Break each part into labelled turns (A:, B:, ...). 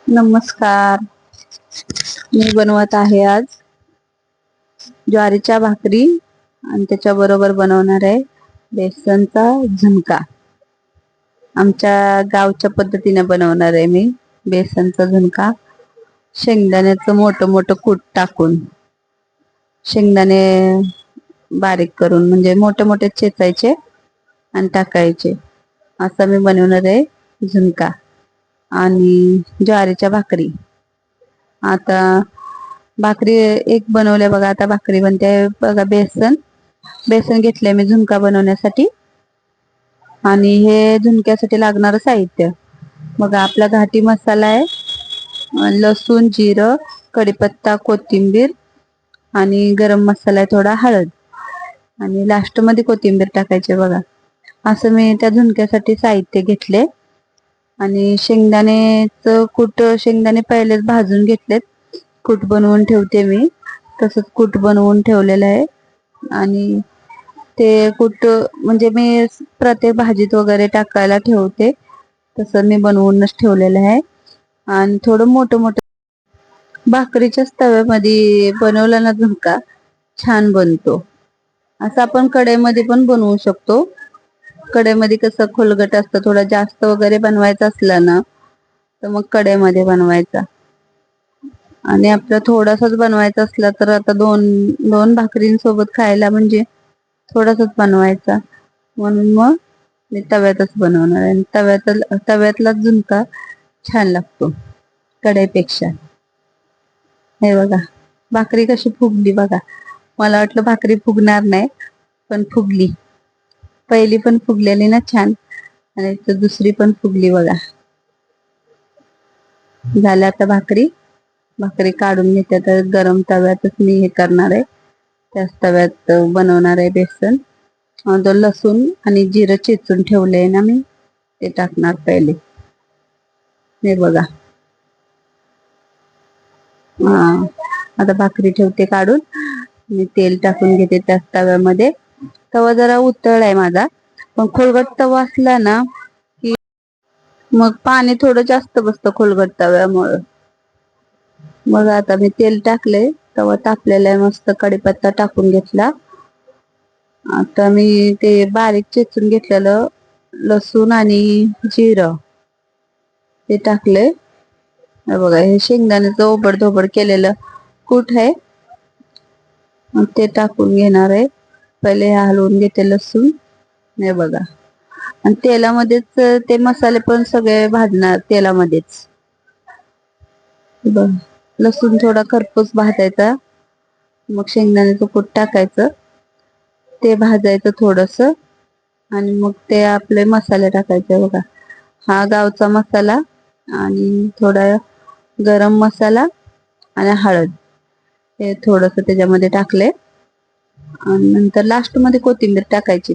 A: नमस्कार. मी बनवत आहे आज ज्वारीच्या भाकरी आणि त्याच्या बरोबर बनवणार आहे बेसनचा झुणका. आमच्या गावच्या पद्धतीने बनवणार आहे मी बेसनचा झुणका. शेंगदाण्याचं मोठं मोठं कूट टाकून, शेंगदाणे बारीक करून म्हणजे मोठे मोठे चेचायचे आणि टाकायचे. असं मी बनवणार आहे झुणका. आणि ज्वारीच्या भाकरी. आता भाकरी एक बनवल्या बघा. आता भाकरी बनते बघा. बेसन घेतले मी झुणका बनवण्यासाठी. आणि हे झुणक्यासाठी लागणारं साहित्य बघा. आपला घाटी मसाला आहे, लसूण, जिरं, कढीपत्ता, कोथिंबीर आणि गरम मसाला आहे, थोडा हळद आणि लास्ट मध्ये कोथिंबीर टाकायचे बघा. असं मी त्या झुणक्यासाठी साहित्य घेतले. आणि शेंगदाणेचं कूट, शेंगदाणे पहिलेच भाजून घेतलेत. कूट बनवून ठेवते मी, तसंच कूट बनवून ठेवलेलं आहे. आणि ते कूट म्हणजे मी प्रत्येक भाजीत वगैरे टाकायला ठेवते, तसं मी बनवूनच ठेवलेलं आहे. आणि थोडं मोठं मोठं भाकरीच्याच तव्यामध्ये बनवला ना झुणका छान बनतो. असं आपण कढईमध्ये पण बनवू शकतो. कढईमध्ये कसं खोलगट असतं, थोडं जास्त वगैरे बनवायचं असलं ना तर मग कढईमध्ये बनवायचा. आणि आपलं थोडासाच बनवायचं असलं तर आता दोन भाकरींसोबत खायला म्हणजे थोडासाच बनवायचा. म्हणून मग मी तव्यातच बनवणार आहे. तव्यातला झुणका छान लागतो कढईपेक्षा. हे बघा भाकरी कशी फुगली बघा. मला वाटलं भाकरी फुगणार नाही, पण फुगली. पहिली पण फुगलेली ना छान, आणि दुसरी पण फुगली बघा. झाल्या आता भाकरी काढून घेते. तर गरम तव्यातच मी हे करणार आहे, त्याच तव्यात बनवणार आहे बेसन. लसूण आणि जिरं चेचून ठेवले ना मी, ते टाकणार पहिले. हे बघा. आता भाकरी ठेवते काढून. मी तेल टाकून घेते त्याच तव्यामध्ये. तवा जरा उतळलाय माझा, पण खोलगट तवा असला ना की मग पाणी थोडं जास्त बसतं खोलगट तव्यामुळं. मग आता मी तेल टाकले, तवा तापलेला आहे मस्त. कढीपत्ता टाकून घेतला. आता मी ते बारीक चेचून घेतलेलं लसूण आणि जिरं ते टाकले. हे बघा, हे शेंगदाण्याचं ओबड-धोबड केलेलं कूट आहे, ते टाकून घेणार आहे. पहिले हलवून घेते लसूण. हे बघा. आणि तेलामध्येच ते मसाले पण सगळे भाजणार तेलामध्येच. बघ, लसूण थोडा खरपूस भाजायचा, मग शेंगदाण्याचं कूट टाकायचं, ते भाजायचं थोडस. आणि मग ते आपले मसाले टाकायचे बघा. हा गावचा मसाला आणि थोडा गरम मसाला आणि हळद, हे थोडस त्याच्यामध्ये टाकले. आणि नंतर लास्ट मध्ये कोथिंबीर टाकायची.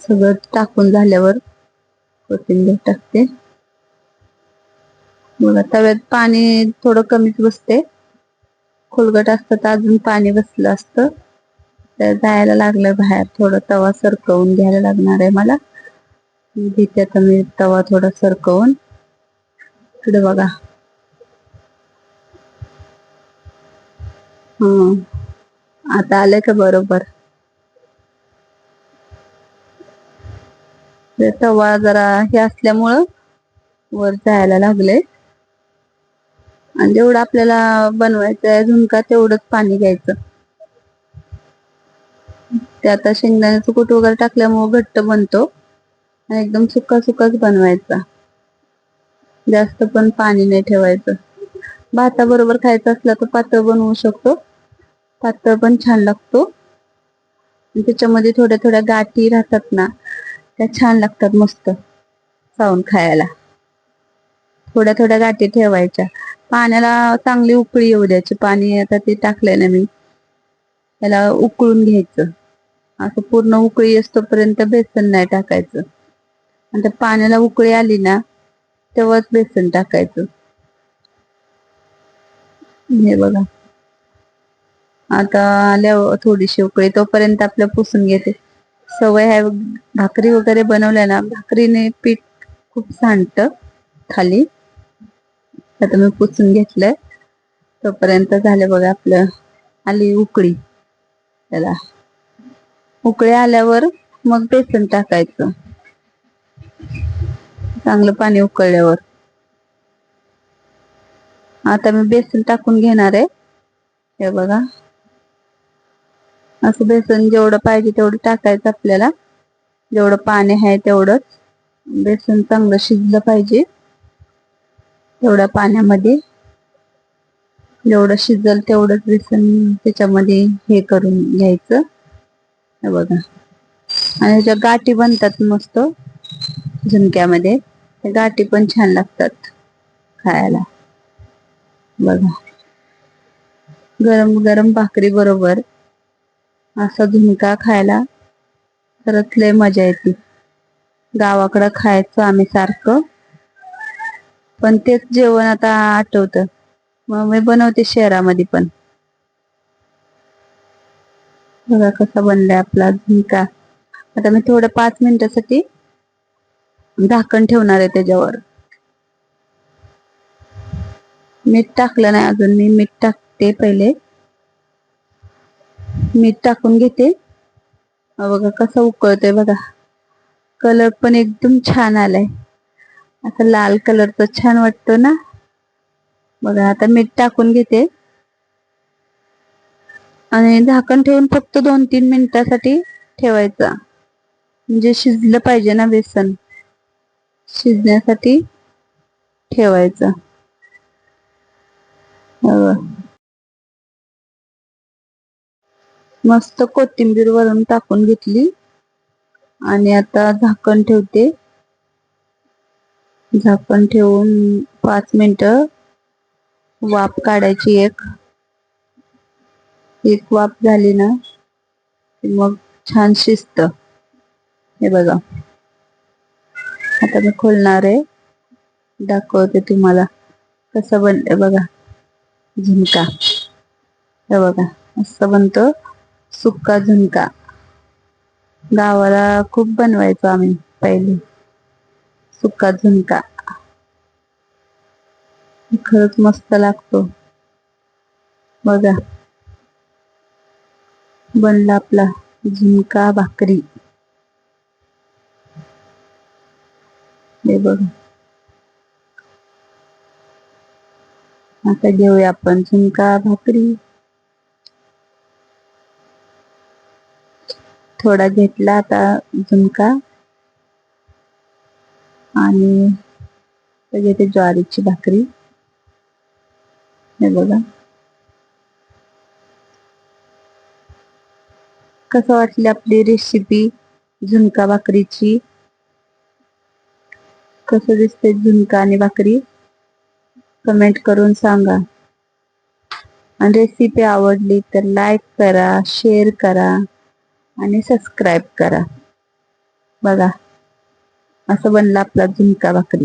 A: सगळं टाकून झाल्यावर कोथिंबीर टाकते. बघा, तव्यात पाणी थोडं कमीच बसते. खोलगट असतं तर अजून पाणी बसलं असतं. तर जायला लागलं बाहेर. थोडं तवा सरकवून घ्यायला लागणार आहे मला. घेते आता मी तवा थोडा सरकवून. इकडे बघा. आता आलंय का बरोबर. तवा जरा हे असल्यामुळं वर जायला लागले. आणि जेवढं आपल्याला बनवायचं आहे झुणका तेवढंच पाणी घ्यायचं. ते आता शेंगदाण्याचं कूट वगैरे टाकल्यामुळे घट्ट बनतो. आणि एकदम सुका सुकाच बनवायचा, जास्त पण पाणी नाही ठेवायचं. भाताबरोबर खायचं असलं तर पातळ बनवू शकतो, पातळ पण छान लागतो. त्याच्यामध्ये थोड्या थोड्या गाठी राहतात ना, त्या छान लागतात मस्त चावून खायला. थोड्या थोड्या गाठी ठेवायच्या. पाण्याला चांगली उकळी येऊ द्यायची. पाणी आता ते टाकलंय ना मी, त्याला उकळून घ्यायचं. असं पूर्ण उकळी असतोपर्यंत बेसन नाही टाकायचं. आणि त्या पाण्याला उकळी आली ना तेव्हाच बेसन टाकायचं. हे बघा. आता आल्यावर थोडीशी उकळी, तोपर्यंत आपलं पुसून घेते. सवय आहे भाकरी वगैरे बनवल्या ना, भाकरीने पीठ खूप सांडतं खाली. आता मी पुसून घेतलंय. तोपर्यंत झालं बघा आपलं, आली उकळी. त्याला उकळी आल्यावर मग बेसन टाकायचं, चांगलं पाणी उकळल्यावर. आता मी बेसन टाकून घेणार आहे. हे बघा, असं बेसन जेवढं पाहिजे तेवढं टाकायचं आपल्याला. जेवढं पाणी आहे तेवढंच. बेसन चांगलं शिजलं पाहिजे. तेवढ्या पाण्यामध्ये जेवढं शिजल तेवढंच बेसन त्याच्यामध्ये हे करून घ्यायचं. हे बघा, आणि ज्या गाठी बनतात मस्त झुणक्यामध्ये, त्या गाठी पण छान लागतात खायला. बघा, गरम गरम भाकरी बरोबर असा झुणका खायला खरंच लय मजा येते. गावाकडं खायचो आम्ही सारखं, पण तेच जेवण आता आठवतं. मग मी बनवते शहरामध्ये पण. बघा कसा बनलाय आपला झुणका. आता मी थोडं 5 मिनिटासाठी झाकण ठेवणार आहे त्याच्यावर. मीठ टाकलं नाही अजून, मी मीठ टाकते पहिले. मीठ टाकून घेते. बघा कसं उकळतंय बघा. कलर पण एकदम छान आलाय. आता लाल कलर तर छान वाटतो ना. बघा, आता मीठ टाकून घेते आणि झाकण ठेवून फक्त 2-3 मिनिटासाठी ठेवायचा. म्हणजे शिजलं पाहिजे ना बेसन, शिजण्यासाठी ठेवायचं. मस्त कोथिंबीर वरून टाकून घेतली आणि आता झाकण ठेवते. झाकण ठेवून 5 मिनिटं वाफ काढायची. एक वाफ झाली ना मग छान शिजत. हे बघा, आता मी खोलणार आहे, दाखवते तुम्हाला कसं बनलंय बघा झुणका. हे बघा, असं बनतो सुक्का झुणका. गावाला खूप बनवायचो आम्ही पहिले सुक्का झुणका. खरंच मस्त लागतो. बघा, बनला आपला झुणका भाकरी. हे बघा, आता घेऊया आपण झुणका भाकरी. थोडा घेतला आता झुणका आणि घेते ज्वारीची भाकरी. हे बघा, कसं वाटली आपली रेसिपी झुणका भाकरीची. कसं दिसते झुणका आणि भाकरी कमेंट करून सांगा. आणि रेसिपी आवडली तर लाईक करा, शेअर करा आणि सबस्क्राईब करा. बघा, असं बनला आपला झुणका भाकरी.